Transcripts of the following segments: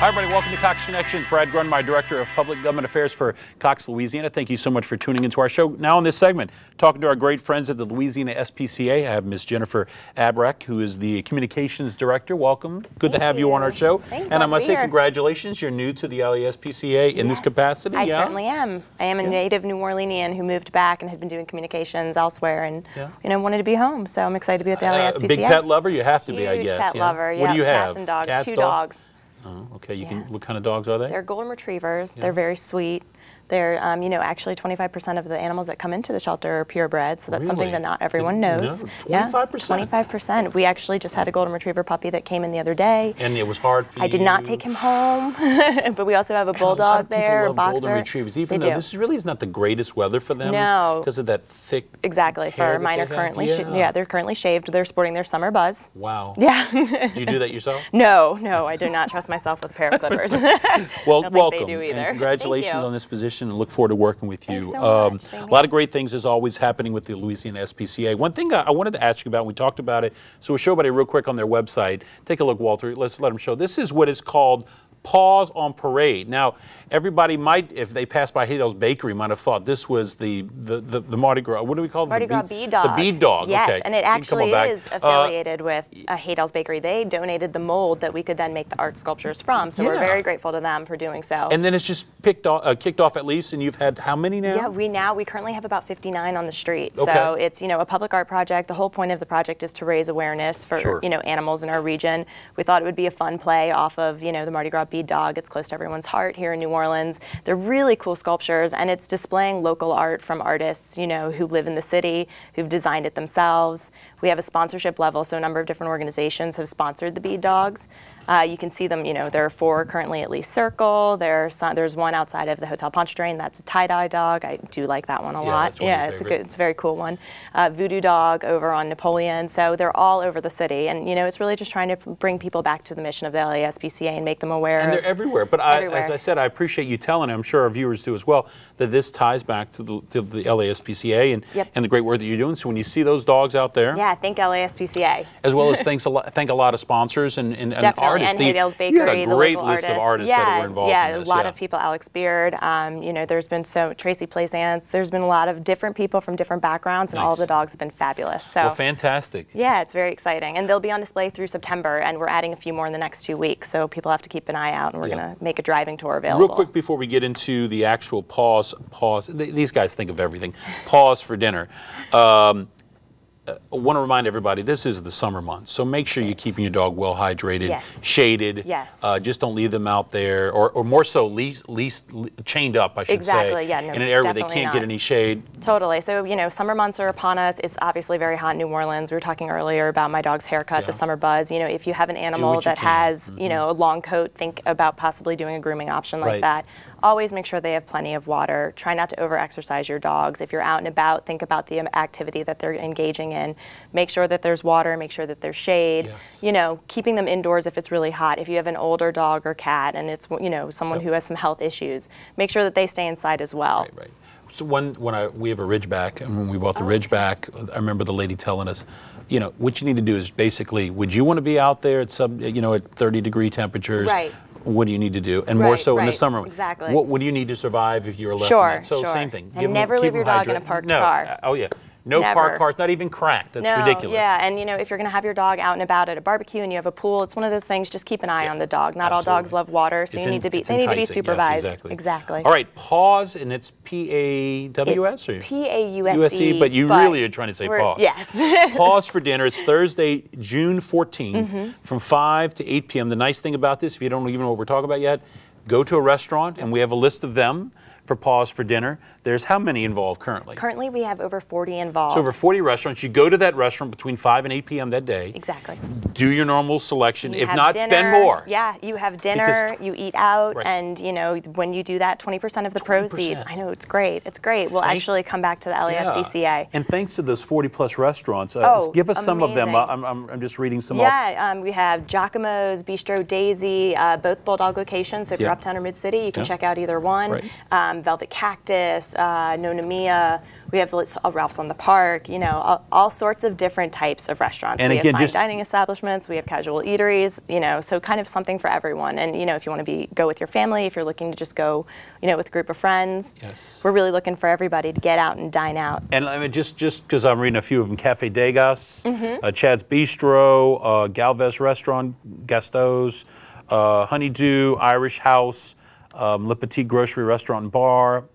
Hi, everybody. Welcome to Cox Connections. Brad Grundmeyer, Director of Public Government Affairs for Cox, Louisiana. Thank you so much for tuning into our show. Now in this segment, talking to our great friends at the Louisiana SPCA, I have Ms. Jennifer Abbrecht, who is the Communications Director. Welcome. Good to have you on our show. Thank you. And I must say congratulations. You're new to the LASPCA in this capacity. I certainly am. I am a native New Orleanian who moved back and had been doing communications elsewhere and wanted to be home. So I'm excited to be at the LASPCA. Big pet lover? You have to be, I guess. Huge pet lover. What do you have? Cats and dogs. Cats, Two dogs. Oh, okay. What kind of dogs are they? They're golden retrievers. They're very sweet. They're, actually 25% of the animals that come into the shelter are purebred, so that's something that not everyone knows. No, 25%? 25%. We actually just had a golden retriever puppy that came in the other day. And it was hard for you? I did not take him home, but we also have a bulldog there, a boxer. A lot of people love golden retrievers, even though this really is not the greatest weather for them. No. Because of that thick Exactly. For mine are currently, they're currently shaved. They're sporting their summer buzz. Wow. Yeah. Did you do that yourself? No, I do not trust myself with a pair of clippers. Well, I don't welcome. think they do either. And congratulations on this position, and look forward to working with you. Thanks so much. A lot of great things is always happening with the Louisiana SPCA. One thing I wanted to ask you about, we talked about it, so we'll show everybody real quick on their website. Take a look, Walter. Let's let them show. This is what is called Paws on Parade. Now, everybody might, if they passed by Hadel's Bakery, might have thought this was the Mardi Gras. What do we call it? Mardi Gras bead dog. The bead dog. Yes, okay. and it actually is affiliated with Hadel's Bakery. They donated the mold that we could then make the art sculptures from. So we're very grateful to them for doing so. And then it's just kicked off at least, and you've had how many now? Yeah, we currently have about 59 on the street. So it's a public art project. The whole point of the project is to raise awareness for animals in our region. We thought it would be a fun play off of the Mardi Gras bead dog. It's close to everyone's heart here in New Orleans. They're really cool sculptures, and it's displaying local art from artists who live in the city, who've designed it themselves. We have a sponsorship level, so a number of different organizations have sponsored the bead dogs. You can see them, there are 4 currently at Lee Circle. There's one outside of the Hotel Pontchartrain. That's a tie-dye dog. I do like that one a lot. Yeah, it's a very cool one. Voodoo dog over on Napoleon. So they're all over the city, and it's really just trying to bring people back to the mission of the LASPCA and make them aware. And they're everywhere. But as I said, I appreciate you telling. I'm sure our viewers do as well. That this ties back to the LASPCA and the great work that you're doing. So when you see those dogs out there, thank LASPCA. As well as thank a lot of sponsors and artists. And Hadel's Bakery, you had a great list of artists that were involved in this. A lot of people. Alex Beard. There's been Tracy Plaisance. There's been a lot of different people from different backgrounds, and all the dogs have been fabulous. So fantastic. Yeah, it's very exciting, and they'll be on display through September, and we're adding a few more in the next 2 weeks. So people have to keep an eye out, and we're going to make a driving tour available. Real quick before we get into the actual pause. These guys think of everything. Pause for dinner. I want to remind everybody, this is the summer months, so make sure you're keeping your dog well hydrated, shaded. Just don't leave them out there, or more so, least chained up, I should say, in an area where they can't get any shade. Totally. So, summer months are upon us. It's obviously very hot in New Orleans. We were talking earlier about my dog's haircut, the summer buzz. If you have an animal that has, a long coat, think about possibly doing a grooming option like that. Always make sure they have plenty of water. Try not to over-exercise your dogs. If you're out and about, think about the activity that they're engaging in. Make sure that there's water, make sure that there's shade. Keeping them indoors if it's really hot. If you have an older dog or cat and it's, someone who has some health issues, make sure that they stay inside as well. Right. So we have a Ridgeback, and when we bought the Ridgeback, I remember the lady telling us, what you need to do is basically, would you want to be out there at at 30-degree temperatures? Right. What do you need to do? And more so in the summer. Exactly. What do you need to survive if you're left in that? So same thing. And never leave your dog in a parked car. Oh, yeah. No parked cars, not even cracked. That's ridiculous. Yeah, and if you're going to have your dog out and about at a barbecue and you have a pool, it's one of those things, just keep an eye on the dog. Not all dogs love water, so they need to be supervised. Yes, exactly. All right, pause, and it's P-A-W-S? It's P-A-U-S-E. But you really are trying to say pause. Yes. Pause for dinner. It's Thursday, June 14th, from 5 to 8 p.m. The nice thing about this, if you don't even know what we're talking about yet, go to a restaurant, and we have a list of them for Pause for Dinner. There's how many involved currently? Currently, we have over 40 involved. So over 40 restaurants. You go to that restaurant between 5 and 8 p.m. that day. Exactly. Do your normal selection. If not, spend more. Yeah, you have dinner, you eat out, and when you do that, 20% of the proceeds. I know, it's great. It's great. We'll actually come back to the LASPCA. And thanks to those 40-plus restaurants, give us some of them. I'm just reading some off. Yeah, we have Giacomo's, Bistro Daisy, both Bulldog locations. So if you're uptown or Mid-City, you can check out either one. Velvet Cactus, Nonomia. We have Ralph's on the Park, you know, all sorts of different types of restaurants. And we again, have fine dining establishments, we have casual eateries, you know, so kind of something for everyone. And, you know, if you want to go with your family, if you're looking to just go, you know, with a group of friends, yes, we're really looking for everybody to get out and dine out. And I mean, just because I'm reading a few of them, Cafe Degas, Chad's Bistro, Galvez Restaurant, Gasto's, Honeydew, Irish House, Le Petit Grocery Restaurant and Bar,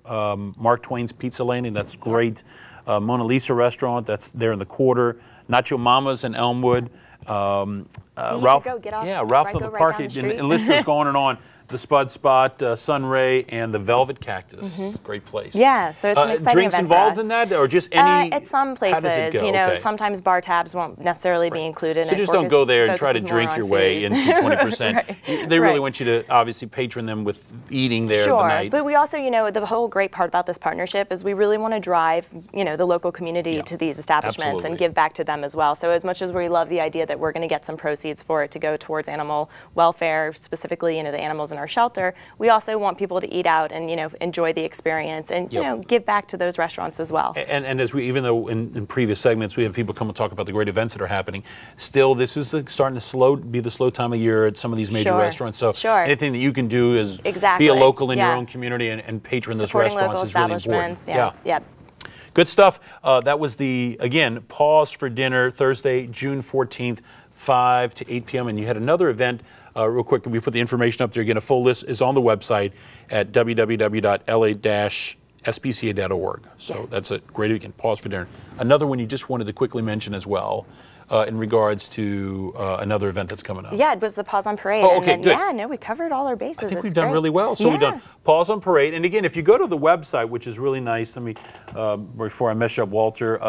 Mark Twain's Pizza Landing, that's great. Mona Lisa Restaurant, that's there in the quarter. Nacho Mama's in Elmwood. Ralph, Ralph's on the Park, and list goes on and on. The Spud Spot, Sunray, and the Velvet Cactus. Great place. Yeah, so it's an exciting drinks event involved for us. in that, or just any? At some places, how does it go? You know, okay. Sometimes bar tabs won't necessarily be included. So just don't go there and try to drink your way into 20%. Right. They really want you to obviously patron them with eating there the night. But we also, you know, the whole great part about this partnership is we really want to drive, you know, the local community to these establishments and give back to them as well. So as much as we love the idea that we're going to get some proceeds for it to go towards animal welfare, specifically, you know, the animals in our shelter, we also want people to eat out and, you know, enjoy the experience and, you know, give back to those restaurants as well. And as we, even though in previous segments we have people come and talk about the great events that are happening, still this is starting to be the slow time of year at some of these major restaurants. So anything that you can do is be a local in your own community and patron those restaurants is really important. Yeah. Good stuff. That was again, Pause for Dinner, Thursday, June 14th, 5 to 8 p.m. And you had another event, real quick, we put the information up there. Again, a full list is on the website at www.la-spca.org. So that's a great weekend, Pause for Dinner. Another one you just wanted to quickly mention as well, in regards to another event that's coming up. Yeah, it was the Pause on Parade. Oh, okay, good. Yeah, no, we covered all our bases. I think we've done really well. So we've done Pause on Parade. And again, if you go to the website, which is really nice, let me, before I mess up Walter,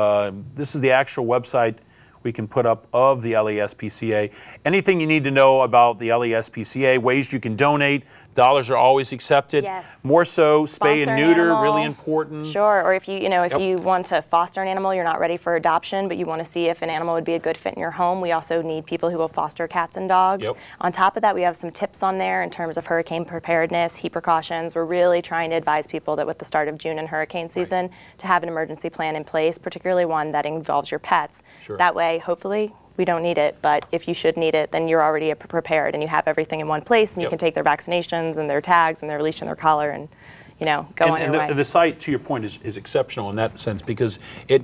this is the actual website we can put up of the LASPCA. Anything you need to know about the LASPCA, ways you can donate, dollars are always accepted. Yes. More so, spay and neuter, animal. Really important. Sure, or if you want to foster an animal, you're not ready for adoption, but you want to see if an animal would be a good fit in your home, we also need people who will foster cats and dogs. On top of that, we have some tips on there in terms of hurricane preparedness, heat precautions. We're really trying to advise people that with the start of June and hurricane season, to have an emergency plan in place, particularly one that involves your pets. That way, hopefully, we don't need it, but if you should need it, then you're already prepared and you have everything in one place and you can take their vaccinations and their tags and their leash and their collar and, you know, go on your way. The site, to your point, is exceptional in that sense because it,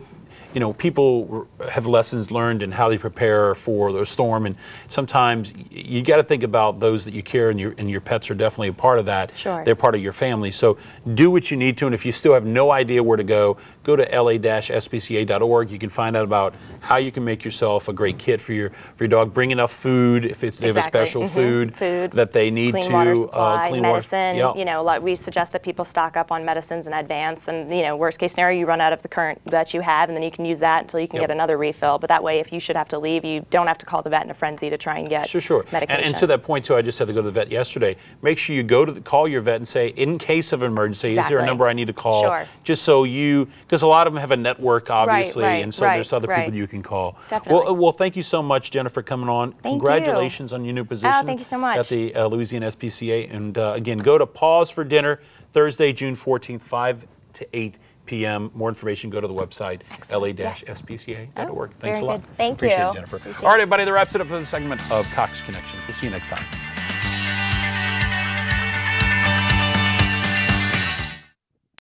you know, people have lessons learned in how they prepare for the storm, and sometimes you got to think about those that you care, and your pets are definitely a part of that. They're part of your family. So do what you need to, and if you still have no idea where to go to la-spca.org. You can find out about how you can make yourself a great kit for your dog. Bring enough food if they have a special food that they need clean to. Water supply, clean medicine. Water. You know, we suggest that people stock up on medicines in advance, and you know, worst case scenario, you run out of the current that you have, and then you can use that until you can get another refill. But that way, if you should have to leave, you don't have to call the vet in a frenzy to try and get medication. And to that point too, I just had to go to the vet yesterday. Make sure you call your vet and say, in case of an emergency, is there a number I need to call? Just so because a lot of them have a network, obviously, and so there's other people you can call. Well, thank you so much, Jennifer, coming on. Congratulations on your new position. Oh, thank you so much. At the Louisiana SPCA. And again, go to Pause for Dinner, Thursday, June 14th, 5 to 8 p.m. More information, go to the website, la-spca.org. Thanks a lot. Thank you. Appreciate it, Jennifer. All right, everybody, that wraps it up for the segment of Cox Connections. We'll see you next time.